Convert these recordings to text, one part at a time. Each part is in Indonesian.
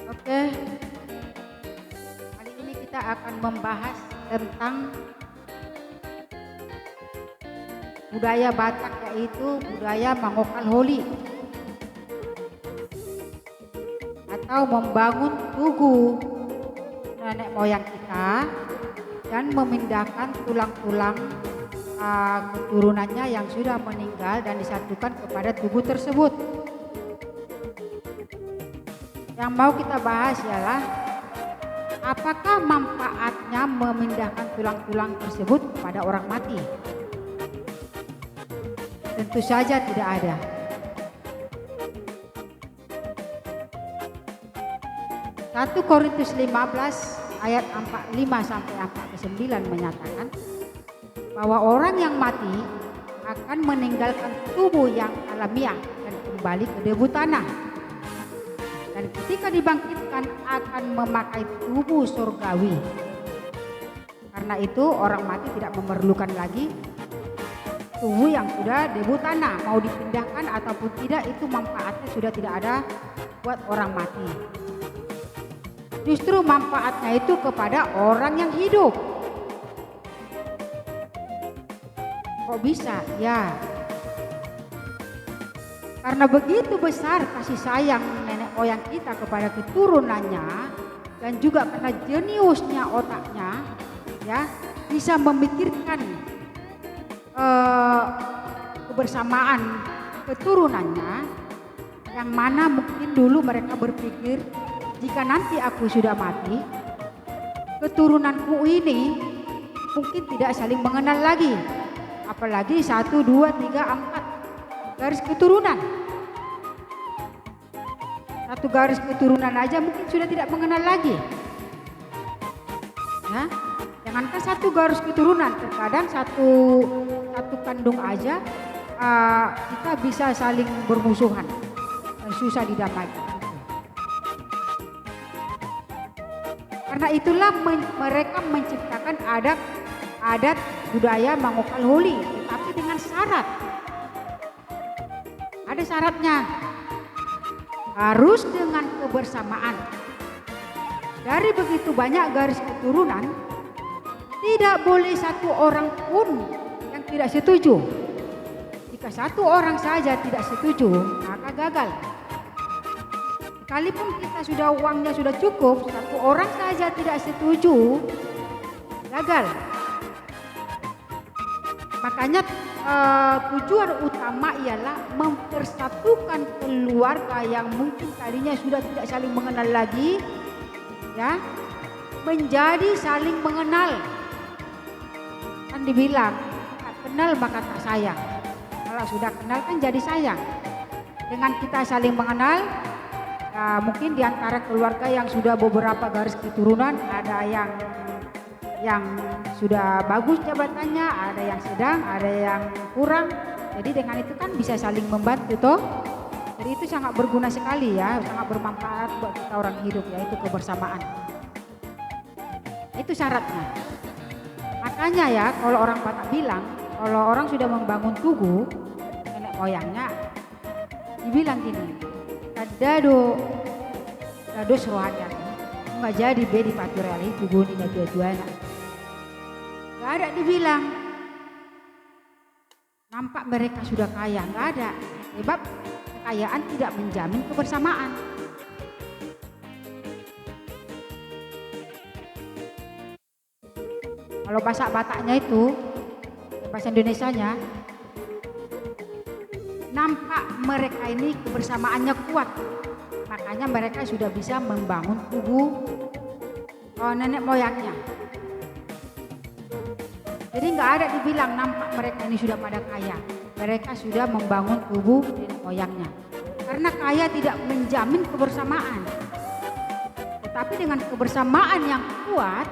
Oke, kali ini kita akan membahas tentang budaya Batak, yaitu budaya Mangokal Holi atau membangun tugu nenek moyang kita dan memindahkan tulang-tulang keturunannya yang sudah meninggal dan disatukan kepada tugu tersebut. Yang mau kita bahas ialah apakah manfaatnya memindahkan tulang-tulang tersebut kepada orang mati? Tentu saja tidak ada. Satu Korintus 15 ayat 45 sampai 49 menyatakan bahwa orang yang mati akan meninggalkan tubuh yang alamiah dan kembali ke debu tanah. Dan ketika dibangkitkan akan memakai tubuh surgawi. Karena itu orang mati tidak memerlukan lagi tubuh yang sudah debu tanah. Mau dipindahkan ataupun tidak, itu manfaatnya sudah tidak ada buat orang mati. Justru manfaatnya itu kepada orang yang hidup. Kok bisa? Ya, karena begitu besar kasih sayang nenek moyang kita kepada keturunannya, dan juga karena jeniusnya otaknya, ya, bisa memikirkan kebersamaan keturunannya, yang mana mungkin dulu mereka berpikir jika nanti aku sudah mati, keturunanku ini mungkin tidak saling mengenal lagi, apalagi 1, 2, 3, 4 garis keturunan. Satu garis keturunan aja mungkin sudah tidak mengenal lagi. Ya, jangankan satu garis keturunan, terkadang satu kandung aja kita bisa saling bermusuhan dan susah didamaikan. Karena itulah mereka menciptakan adat budaya Mangokal Holi, tetapi dengan syarat. Ada syaratnya, harus dengan kebersamaan. Dari begitu banyak garis keturunan, tidak boleh satu orang pun yang tidak setuju. Jika satu orang saja tidak setuju, maka gagal. Sekalipun kita sudah uangnya sudah cukup, satu orang saja tidak setuju, gagal. Makanya tujuan utama ialah mempersatukan keluarga yang mungkin tadinya sudah tidak saling mengenal lagi, ya, menjadi saling mengenal. Kan dibilang tak kenal maka tak sayang. Kalau sudah kenal kan jadi sayang. Dengan kita saling mengenal, ya, mungkin di antara keluarga yang sudah beberapa garis keturunan ada yang sudah bagus jabatannya, ada yang sedang, ada yang kurang. Jadi dengan itu kan bisa saling membantu toh. Jadi itu sangat berguna sekali ya, sangat bermanfaat buat kita orang hidup, yaitu kebersamaan. Itu syaratnya. Makanya ya kalau orang Batak bilang, kalau orang sudah membangun tugu nenek moyangnya, dibilang gini, dado serohatan, nggak jadi be di paturali tugu ini dua-duanya. Gak ada dibilang, nampak mereka sudah kaya, gak ada. Sebab kekayaan tidak menjamin kebersamaan. Kalau bahasa Bataknya itu, bahasa Indonesianya, nampak mereka ini kebersamaannya kuat. Makanya mereka sudah bisa membangun tugu nenek moyangnya. Jadi nggak ada dibilang nampak mereka ini sudah pada kaya. Mereka sudah membangun tubuh nenek moyangnya. Karena kaya tidak menjamin kebersamaan. Tetapi dengan kebersamaan yang kuat,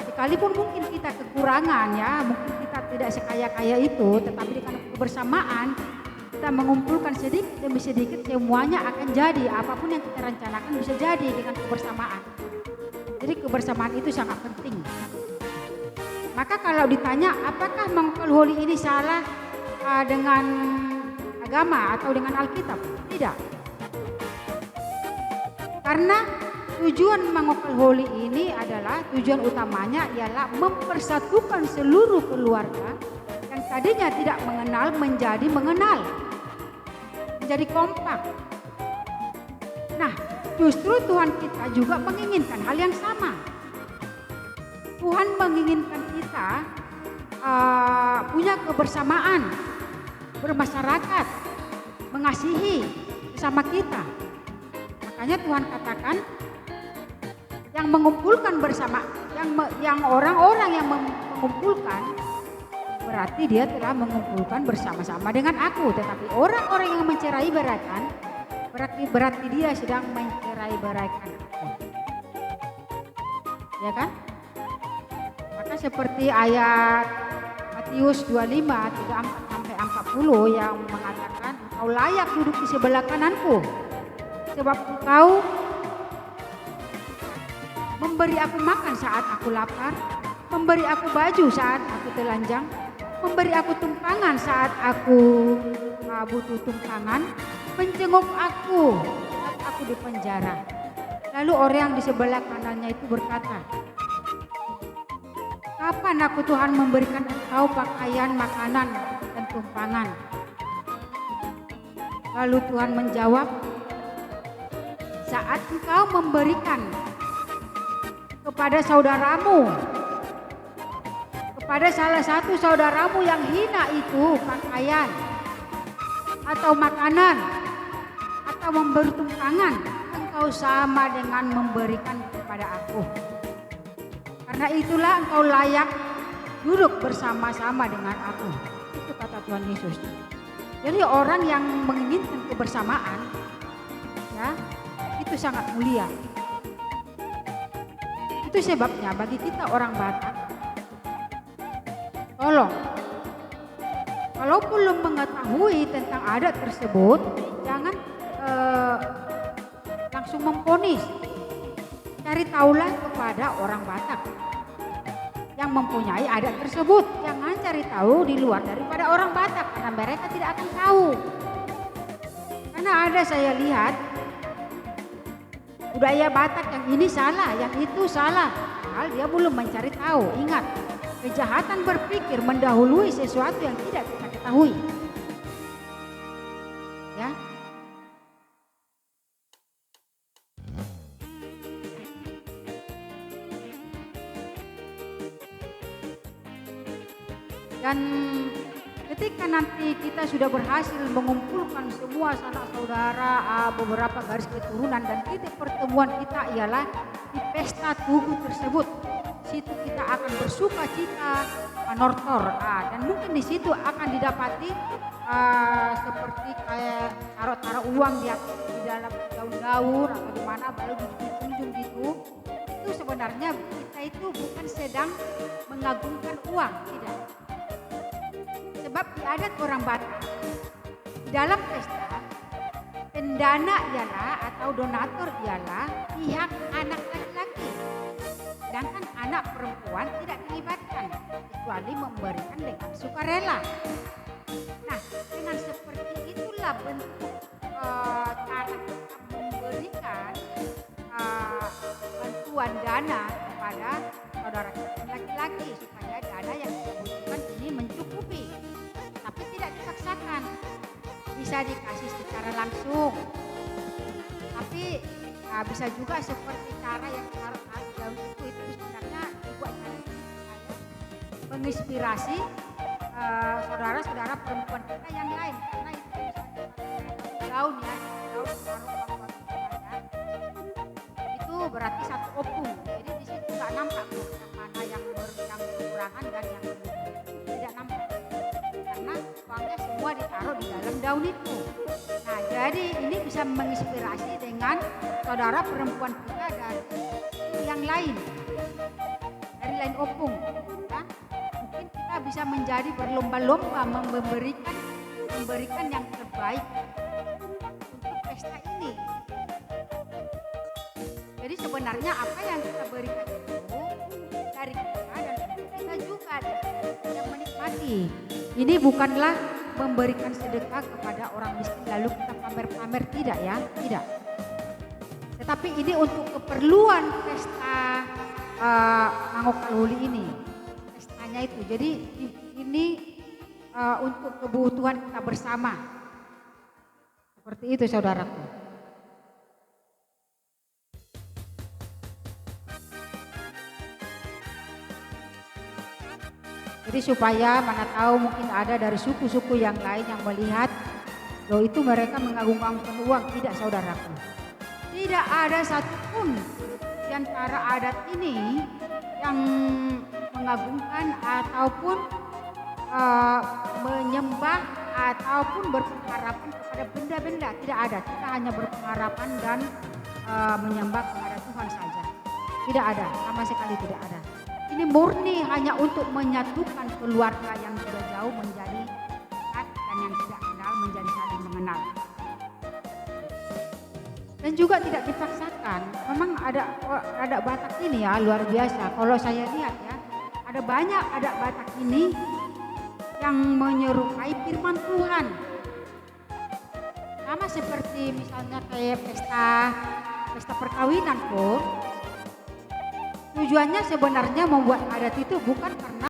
sekalipun mungkin kita kekurangan ya, mungkin kita tidak sekaya-kaya itu, tetapi dengan kebersamaan kita mengumpulkan sedikit demi sedikit, semuanya akan jadi. Apapun yang kita rencanakan bisa jadi dengan kebersamaan. Jadi kebersamaan itu sangat penting. Maka kalau ditanya apakah Mangokal Holi ini salah dengan agama atau dengan Alkitab? Tidak. Karena tujuan mengokal holi ini adalah tujuan utamanya ialah mempersatukan seluruh keluarga yang tadinya tidak mengenal menjadi mengenal, menjadi kompak. Nah, justru Tuhan kita juga menginginkan hal yang sama. Tuhan menginginkan kita punya kebersamaan, bermasyarakat, mengasihi sesama kita. Makanya Tuhan katakan yang mengumpulkan bersama, yang orang-orang yang mengumpulkan berarti dia telah mengumpulkan bersama-sama dengan aku. Tetapi orang-orang yang mencerai beraikan berarti dia sedang mencerai beraikan aku. Ya kan? Maka seperti ayat Matius 25 34 sampai 40 yang mengatakan, engkau layak duduk di sebelah kananku sebab engkau memberi aku makan saat aku lapar, memberi aku baju saat aku telanjang, memberi aku tumpangan saat aku butuh tumpangan, menjenguk aku saat aku di penjara. Lalu orang yang di sebelah kanannya itu berkata, kapan aku Tuhan memberikan engkau pakaian, makanan, dan tumpangan? Lalu Tuhan menjawab, saat engkau memberikan kepada saudaramu, kepada salah satu saudaramu yang hina itu pakaian atau makanan atau memberi tumpangan, engkau sama dengan memberikan kepada aku. Karena itulah engkau layak duduk bersama-sama dengan aku. Itu kata Tuhan Yesus. Jadi orang yang menginginkan kebersamaan, ya, itu sangat mulia. Itu sebabnya bagi kita orang Batak, tolong, kalau belum mengetahui tentang adat tersebut, jangan langsung memvonis. Cari tahulah kepada orang Batak yang mempunyai adat tersebut. Jangan cari tahu di luar daripada orang Batak, karena mereka tidak akan tahu. Karena ada saya lihat budaya Batak yang ini salah, yang itu salah. Padahal dia belum mencari tahu. Ingat, kejahatan berpikir mendahului sesuatu yang tidak kita ketahui. Ya. Dan ketika nanti kita sudah berhasil mengumpulkan semua sanak saudara, beberapa garis keturunan, dan titik pertemuan kita ialah di pesta tugu tersebut. Situ kita akan bersuka cita, nortor, dan mungkin di situ akan didapati seperti kayak taruh uang di dalam daun-daun atau di mana baru dijunjung gitu. Itu sebenarnya kita itu bukan sedang mengagungkan uang, tidak. Sebab di adat orang Batak, dalam pesta, pendana ialah atau donatur ialah pihak anak laki-laki. Sedangkan anak perempuan tidak dilibatkan, kecuali memberikan dengan sukarela. Nah, dengan seperti itulah bentuk cara memberikan bantuan dana kepada saudara kita laki-laki, supaya dana yang dibutuhkan ini mencukupi. Tapi tidak dipaksakan, bisa dikasih secara langsung, tapi bisa juga seperti cara yang taruh daun itu sebenarnya dibuat menginspirasi saudara-saudara perempuan kita yang lain, karena itu daun ya, daun taruh uang itu berarti satu opung. Jadi di situ nggak nampak yang mana yang kekurangan dan yang tidak nampak, karena uangnya semua ditaruh di dalam daun itu. Nah, jadi ini bisa menginspirasi dengan saudara perempuan kita dari yang lain, dari lain opung. Ya. Mungkin kita bisa menjadi berlomba-lomba memberikan yang terbaik untuk pesta ini. Jadi sebenarnya apa yang kita berikan itu dari kita dan kita juga yang menikmati. Ini bukanlah memberikan sedekah kepada orang miskin lalu kita pamer-pamer, tidak ya, tidak. Tetapi ini untuk keperluan pesta Mango Kalhuli ini, pestanya itu. Jadi ini untuk kebutuhan kita bersama. Seperti itu saudaraku. Jadi supaya mana tahu mungkin ada dari suku-suku yang lain yang melihat, loh itu mereka mengagungkan uang. Tidak saudaraku. Tidak ada satupun di antara adat ini yang mengagungkan ataupun menyembah ataupun berpengharapan kepada benda-benda. Tidak ada. Kita hanya berpengharapan dan menyembah kepada Tuhan saja. Tidak ada, sama sekali tidak ada. Ini murni hanya untuk menyatukan keluarga yang sudah jauh menjadi dekat dan yang tidak kenal menjadi saling mengenal. Dan juga tidak dipaksakan. Memang ada Batak ini ya luar biasa. Kalau saya lihat ya, ada banyak adat Batak ini yang menyerupai firman Tuhan. Sama seperti misalnya kayak pesta perkawinan pun. Tujuannya sebenarnya membuat adat itu bukan karena